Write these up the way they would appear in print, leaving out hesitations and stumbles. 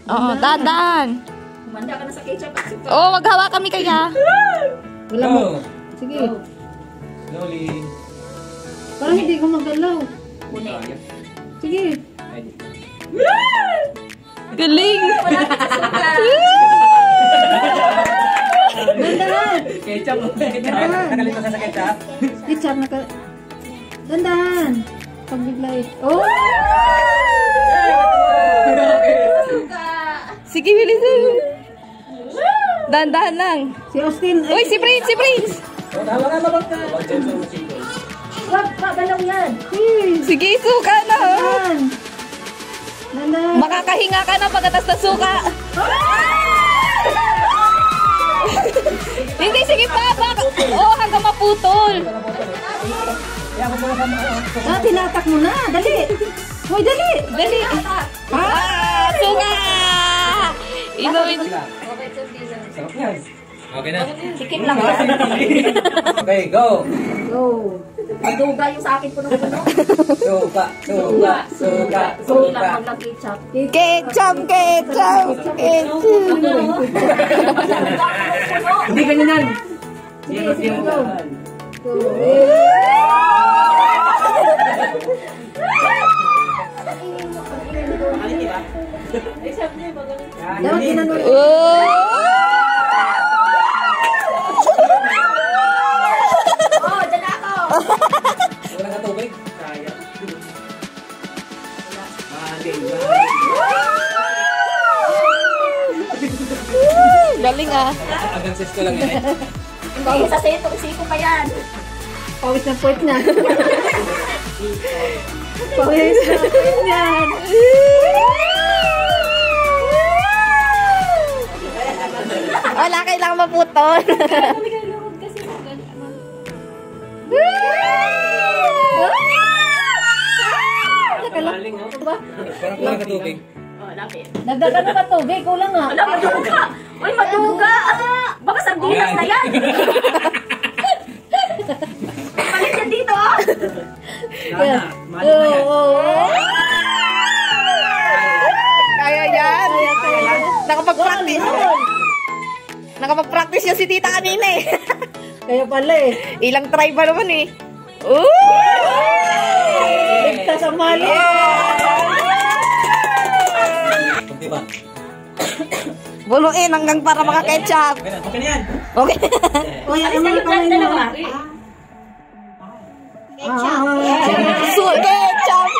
Oo, dahan. Humanda ka na sa ketchup at suka. Oo, maghawa kami kaya. Wala mo. Sige. Slowly. Parang hindi ko magalaw. Muna. Sige. Galing. Dandahan. Ketchup. Nakalimutan ka sa ketchup. Ketchup naka... Dandahan. Pag biglay. Oh! Sige, bilisan. Dahan-dahan lang. Si Austin. Uy, si Prince, si Prince. Wag, galaw yan. Sige, suka na. Dandahan. Makakahinga ka na pagkatas na suka. Hindi, sige pa. Oo, hanggang maputol. Tinatak mo na. Dali. Hoy, dali. Dali. Suka. Inuwin. Okay na. Sikip lang yan. Okay, go. Go. Maduga yung sa akin puno-puno. Suka, suka, suka, Hindi lang suka. pag ketchup. Ketchup, ketchup, ketchup. Hindi ganyan. Sige, go. Dapat ginanong. Oh, dyan na ako. Wala ka tubig? Kaya. Galing ah. Hanggang sesto lang yan. Hindi, sa siko pa yan. Pawis na puwet na. Pawis na puwet yan. Wala, kailangan maputol. Galing, no? Parang wala ka tubig. Oh, lapit. Nagdagan na ka tubig. Kulang nga. Wala, maduga. Uy, maduga. Baka sardinas na yan. Palit yan dito. Kaya yan. Nakapag-practice. Nakapag-practice yan si tita kanina eh. Kaya pala eh. Ilang try ba naman eh. Ligtas ang mali. Diba? Buluin hanggang para maka-ketchup. Okay na yan. Okay. O yan, ang mga kamay mo. Dalawa. Ketchup, ketchup.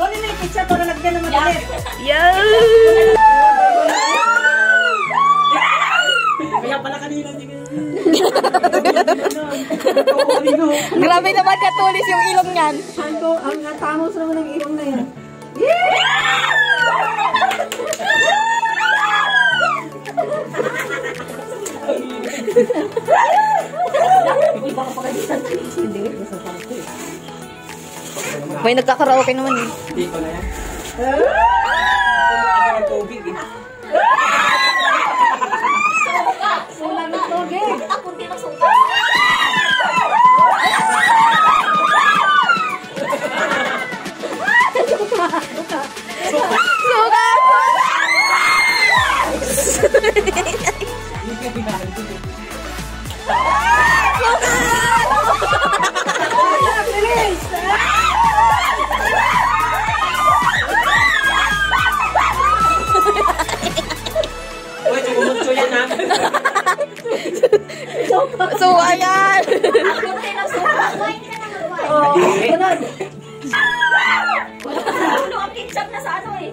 Kunin na yung ketchup para lagyan naman ulit. Yan. Kaya pala kanina hindi ka. Grabe naman katulis yung ilong niyan. Ang tamos naman ng ilong na yan. May nagkakaraoke naman eh. Hindi ko na yan. Wala ka tubig eh. Wala na tubig. Kunti ng suka. Suka! Uy, chumumutso yan ha. So, ayan. Kunti ng suka. Wine ka na mag-wine. Ulo ang ketchup na sa ano eh.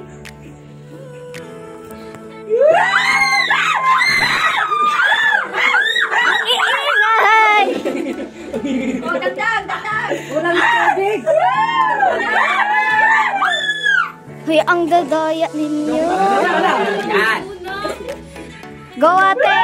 Ingay! Oh, dagdag, dagdag. Wala na tubig. Hoy, ang dadaya ninyo. Yan. Go, ate!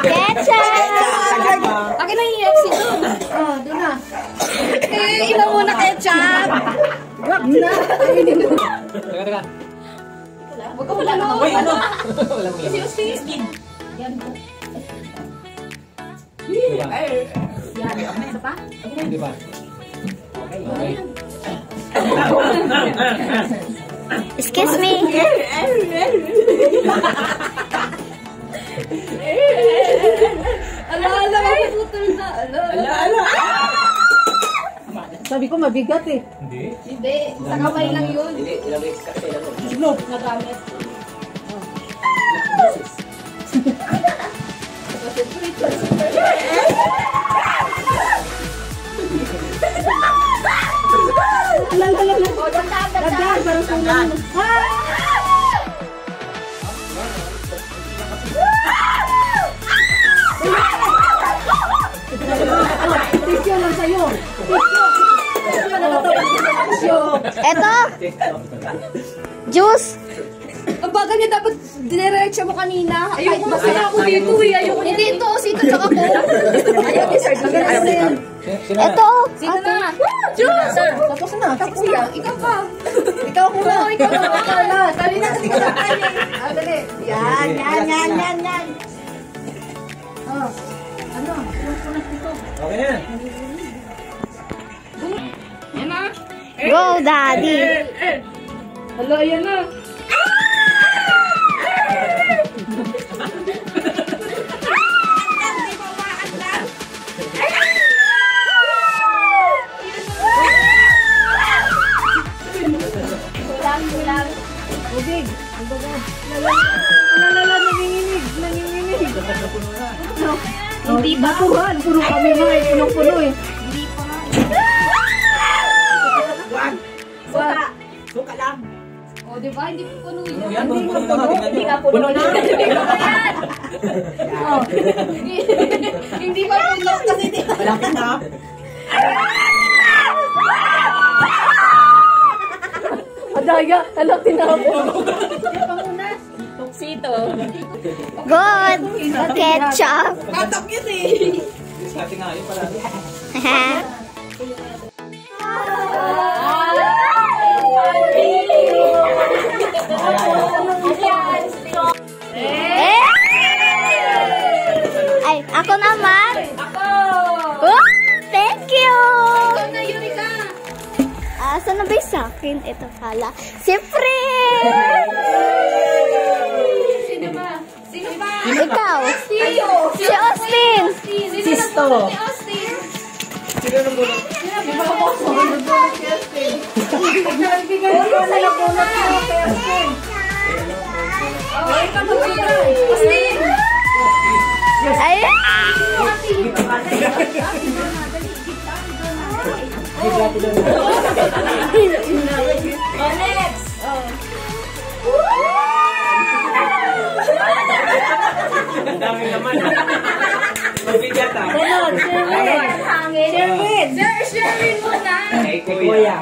Ketchup! Akin na yung EFC doon. Oh, doon na. Eh, ina muna ketchup. Wag na. Teka. Huwag ka wala. Uy, ano? Yan po. Diba? Yan. Isa pa? Diba? Okay. Excuse me. Ala, mapuputol na. Ala. Sabi ko mabigat eh. Hindi. Hindi, sa kamay lang yun. Hindi, ilang weeks kasi lang. Itlog na gamit. Lala. Dagan, parang kulang. Tisyo lang sa'yo. Tisyo. Eto. Juice. Ang bagal niya dapat dinerecha mo kanina. Ayoko masaya ako dito eh. Ayoko niya. Hindi ito, sito tsaka ko. Ayaw, dessert. Magaling na yan. Eto. Sino na? Juice! Tapos na. Tapos na. Ikaw pa. Ikaw muna. Ikaw na. Dali na. Dali na. Dali. Yan. Oh. Ano? Okay na. Yan na. Go, Daddy. Hala, ayan na. Kulang. Ubig. Ang bagad. Lala, nanginginig. Hindi ba? Bakuhan. Puro kami mga punong-puno eh. Hindi pa. Suka lang. O, diba? Hindi pa puno yun. Yan, puno na. Hindi nga puno na. Hindi pa puno kasi di ba? Malaki na. Adaya. Alam, tinapon. Hindi pa muna. Tuksito. Good. Ketchup. Katok yun eh. Sabi nga yun pala. Eh! Ay, ako naman. Ako. Oh, thank you. Ikaw na, Yurika. Saan na ba yung sa akin? Ito pala. Si Fred! Sino ba? Ikaw. Tayo. Si Austin. Sisto. Si Austin. Sino nang muna? Di ba ako? Nagbulat si Austin. Nagbigay ko na lang bunot ko kay Austin. Ay, kapag-ina. Austin. Ay! Oh, next. Ang dami naman. Mabigat ah. Ganon, Sherwin. Sherwin muna. Hey, kuya.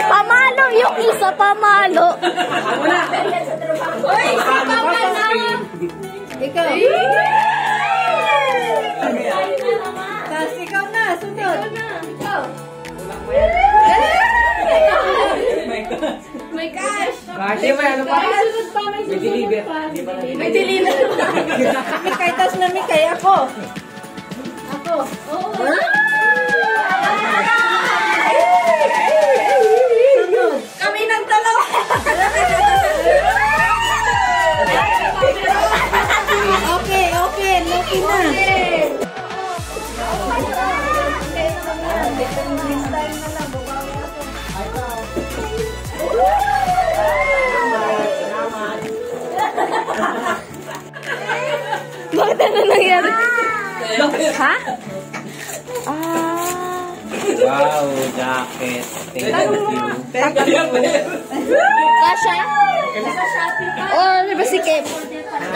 Pamalo yung isa, pamalo. Uy, papa na. Ikaw. Tapos ikaw na, sunod. Ikaw. May cash. Kasi may ano pa? May sunod pa. May May sunod deliver. pa. Di ba na- May deliver. Mikay, tapos na Mikay. Ako. Ako. Sunod. Kami ng dalawa. Okay. Lucky na. Bakit ano nangyari? Ha? Wow, jacket. Thank you. Kasha? Or basikip?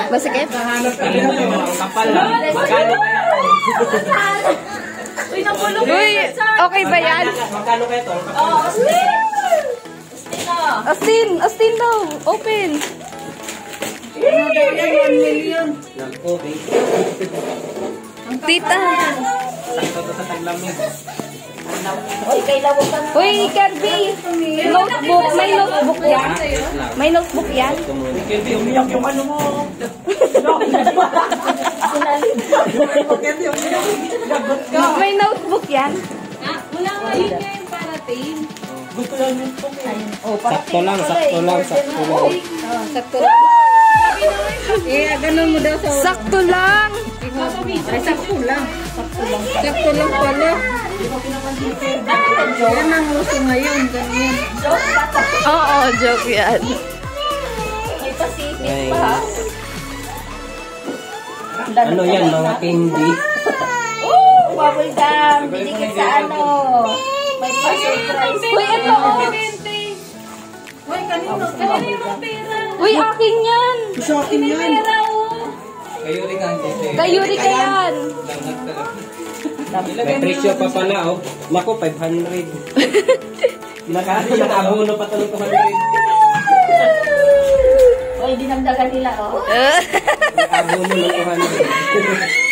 Basikip? Kapal lang. Magkano kaya? Uy, napulog. Uy, okay ba yan? Magkano kaya to? Oh, Austin. Austin na. Austin daw. Open. Ano daw yan? 1 million. Nako, Tita. sakto to sa taglamig. Uy, Kirby. Notebook. May notebook yan. May notebook yan. Kirby, umiyak yung ano mo. May notebook yan. Wala nga yun ngayon para team. Gusto lang yun po. Sakto lang. Sakto lang. Ganun mo daw sa Sakto lang. Ay, sakto lang. Sakto lang pala. Yan ang uso ngayon. Ganyan. Oo, joke yan. Ay. Ano yan, mga candy? Bubble gum. Binigay sa ano. May pa-surprise. Uy, ito. Uy, kanino? Uy, akin yan. Sa akin yan. Kayo rin ka, Kayo rin ka yan. May presyo pa pala, oh. Naku, 500. Nakabuno pa talong 200. Uy, dinagdagan nila, oh. Nakabuno ng 200.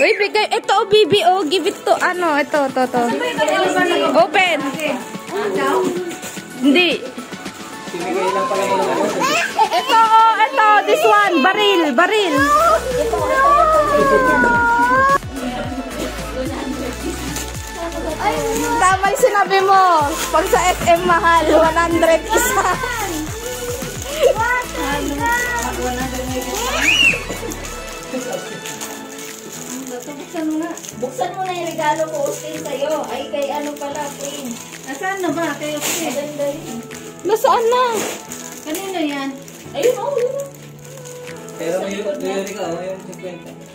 Uy, bigay. Ito, oh, Bibi, oh. Give it to, ano, ito. Open. Hindi. Sinigay lang pala mo ng ano. Ito, oh, ito. This one. Baril. Tama yung sinabi mo. Pag sa SM mahal, 100 isa. Buksan mo na yung regalo ko, Austin, sa'yo. Ay, kay ano pala, Queen. Nasaan na ba? Kayo kasi. Nasaan na? Kanino yan? Ayun, oh, yun. Pero yung ikaw, yung 50.